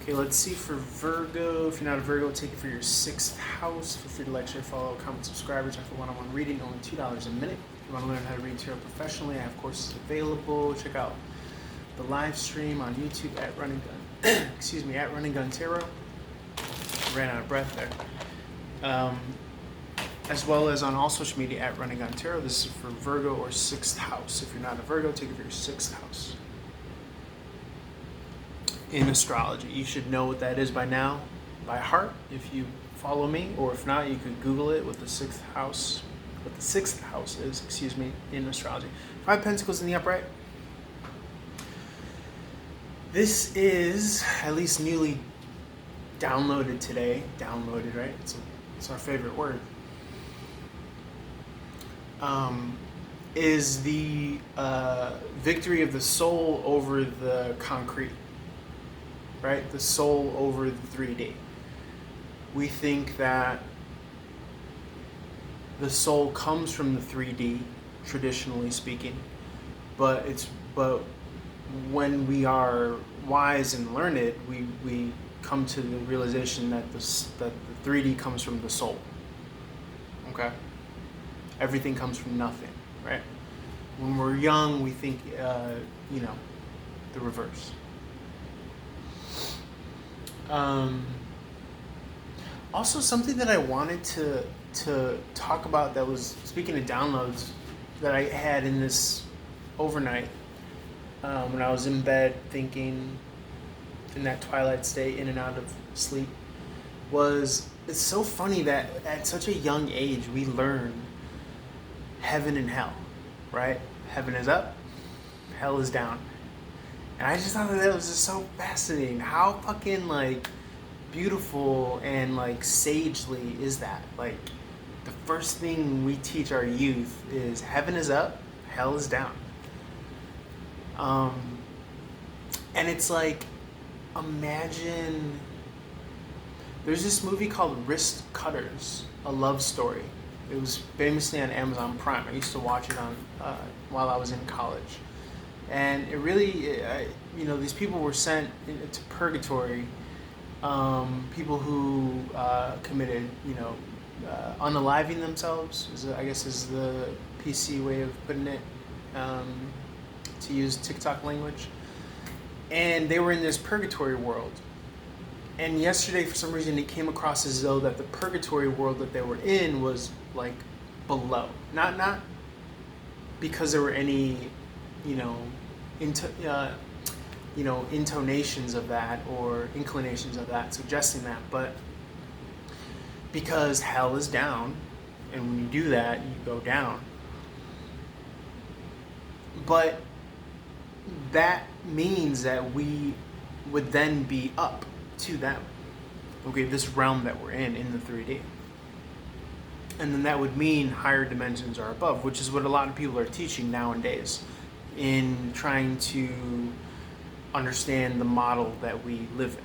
Okay, let's see for Virgo. If you're not a Virgo, take it for your 6th house. Feel free to like, share, follow, comment, subscribe, check for one-on-one reading, only $2 a minute. If you want to learn how to read tarot professionally, I have courses available. Check out the live stream on YouTube at Running Gun. Excuse me, at Running Gun Tarot. Ran out of breath there. As well as on all social media at Running Gun Tarot. This is for Virgo or 6th house. If you're not a Virgo, take it for your 6th house. In astrology, you should know what that is by now, by heart, if you follow me, or if not, you could Google it with the 6th house, what the 6th house is, in astrology. 5 Pentacles in the upright. This is at least newly downloaded today. Downloaded, right? It's our favorite word. Is the victory of the soul over the concrete. Right? The soul over the 3D. We think that the soul comes from the 3D, traditionally speaking, but when we are wise and learned, we come to the realization that the 3D comes from the soul. Okay? Everything comes from nothing, right? When we're young, we think, the reverse. Also, something that I wanted to talk about that was, speaking of downloads, that I had in this overnight when I was in bed thinking, in that twilight state, in and out of sleep, was it's so funny that at such a young age we learn heaven and hell, right? Heaven is up, hell is down. And I just thought that was just so fascinating. How fucking, beautiful and, sagely is that? The first thing we teach our youth is heaven is up, hell is down. And it's imagine... There's this movie called Wrist Cutters, a love story. It was famously on Amazon Prime. I used to watch it on while I was in college. And it really, these people were sent to purgatory, people who committed, unaliving themselves, I guess is the PC way of putting it, to use TikTok language. And they were in this purgatory world. And yesterday, for some reason, it came across as though that the purgatory world that they were in was, below. Not because there were any... intonations of that or inclinations of that suggesting that, but because hell is down, and when you do that, you go down. But that means that we would then be up to them. Okay, this realm that we're in the 3D. And then that would mean higher dimensions are above, which is what a lot of people are teaching nowadays in trying to understand the model that we live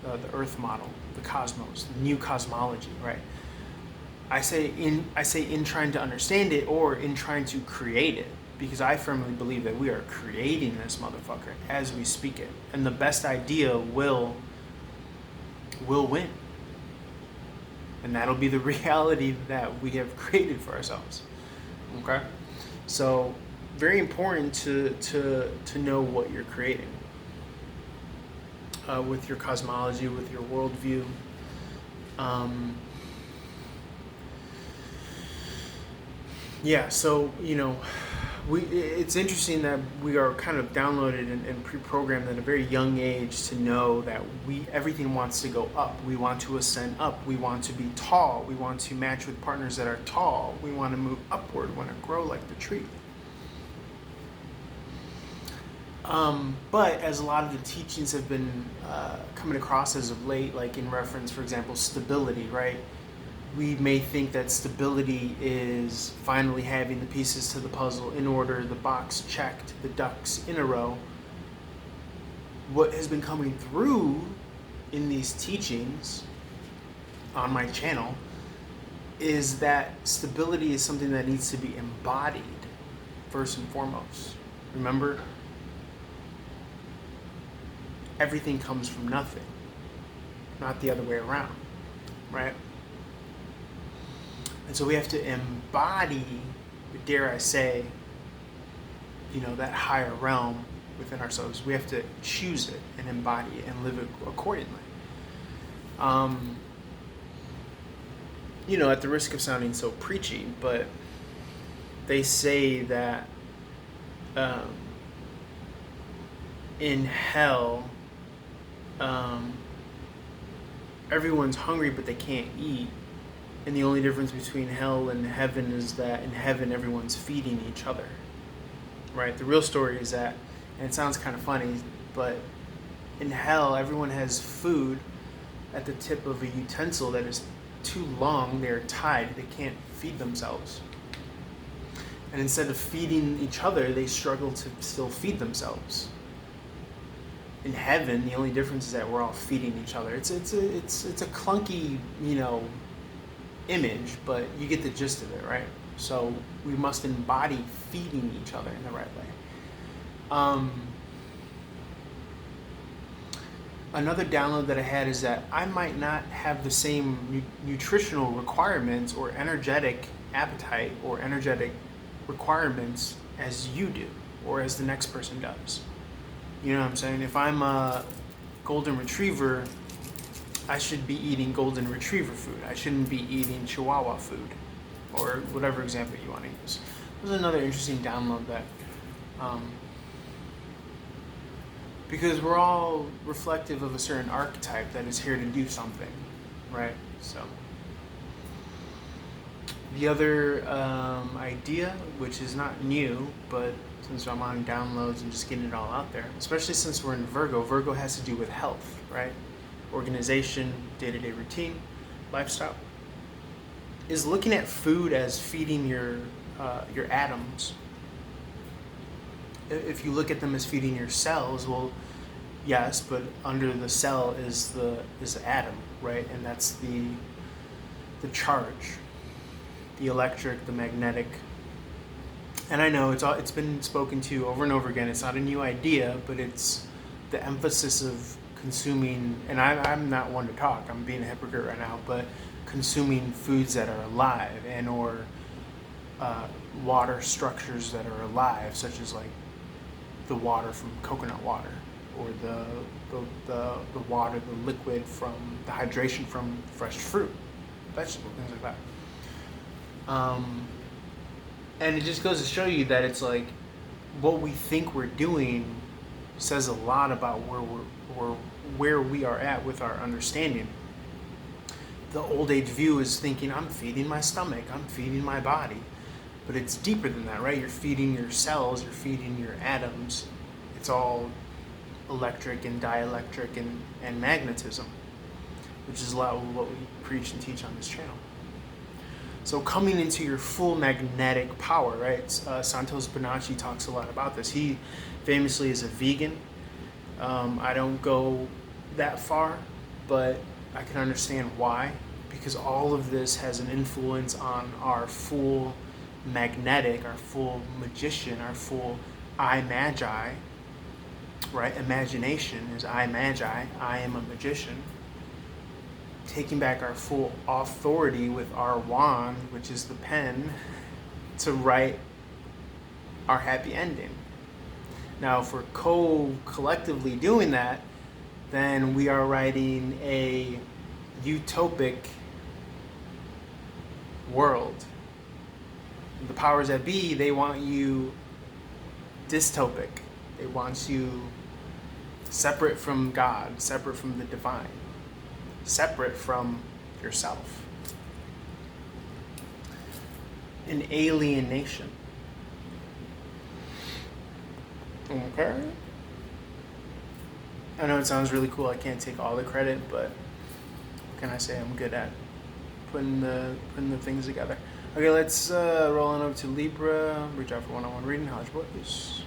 in, the Earth model, the cosmos, the new cosmology, right? I say in trying to understand it or in trying to create it, because I firmly believe that we are creating this motherfucker as we speak it, and the best idea will win. And that'll be the reality that we have created for ourselves. Okay? So, very important to know what you're creating with your cosmology, with your worldview. So, it's interesting that we are kind of downloaded and pre-programmed at a very young age to know that everything wants to go up. We want to ascend up. We want to be tall. We want to match with partners that are tall. We want to move upward. We want to grow like the tree. But as a lot of the teachings have been coming across as of late, in reference, for example, stability, right? We may think that stability is finally having the pieces to the puzzle in order, the box checked, the ducks in a row. What has been coming through in these teachings on my channel is that stability is something that needs to be embodied first and foremost. Remember? everything comes from nothing, not the other way around, right? And so we have to embody, dare I say, that higher realm within ourselves. We have to choose it and embody it and live it accordingly. At the risk of sounding so preachy, but they say that in hell, everyone's hungry but they can't eat. And the only difference between hell and heaven is that in heaven everyone's feeding each other. Right? The real story is that, and it sounds kind of funny, but in hell everyone has food at the tip of a utensil that is too long, they're tied, they can't feed themselves. And instead of feeding each other, they struggle to still feed themselves. In heaven, the only difference is that we're all feeding each other. It's a clunky, image, but you get the gist of it, right? So we must embody feeding each other in the right way. Another download that I had is that I might not have the same nutritional requirements or energetic appetite or energetic requirements as you do or as the next person does. You know what I'm saying? If I'm a golden retriever, I should be eating golden retriever food. I shouldn't be eating chihuahua food, or whatever example you want to use. There's another interesting download that, because we're all reflective of a certain archetype that is here to do something, right? So the other idea, which is not new, but since I'm on downloads and just getting it all out there, especially since we're in Virgo has to do with health, right? Organization, day-to-day routine, lifestyle, is looking at food as feeding your atoms. If you look at them as feeding your cells, well, yes, but under the cell is the atom, right? And that's the charge, the electric, the magnetic. And I know it's been spoken to over and over again. It's not a new idea, but it's the emphasis of consuming, and I'm not one to talk, I'm being a hypocrite right now, but consuming foods that are alive and or water structures that are alive, such as like the water from coconut water, or the water, the liquid from the hydration from fresh fruit, vegetable, things like that. And it just goes to show you that it's like what we think we're doing says a lot about where we are at with our understanding. The old age view is thinking, I'm feeding my stomach, I'm feeding my body. But it's deeper than that, right? You're feeding your cells, you're feeding your atoms. It's all electric and dielectric and magnetism, which is a lot of what we preach and teach on this channel. So coming into your full magnetic power, right? Santos Bonacci talks a lot about this. He famously is a vegan. I don't go that far, but I can understand why, because all of this has an influence on our full magnetic, our full magician, our full I Magi, right? Imagination is I Magi, I am a magician. Taking back our full authority with our wand, which is the pen, to write our happy ending. Now, if we're collectively doing that, then we are writing a utopic world. The powers that be, they want you dystopic. They want you separate from God, separate from the divine, separate from yourself. An alienation. Okay. I know it sounds really cool. I can't take all the credit, but what can I say? I'm good at putting the things together. Okay, let's roll on over to Libra. Reach out for one-on-one reading. Hodge Boys.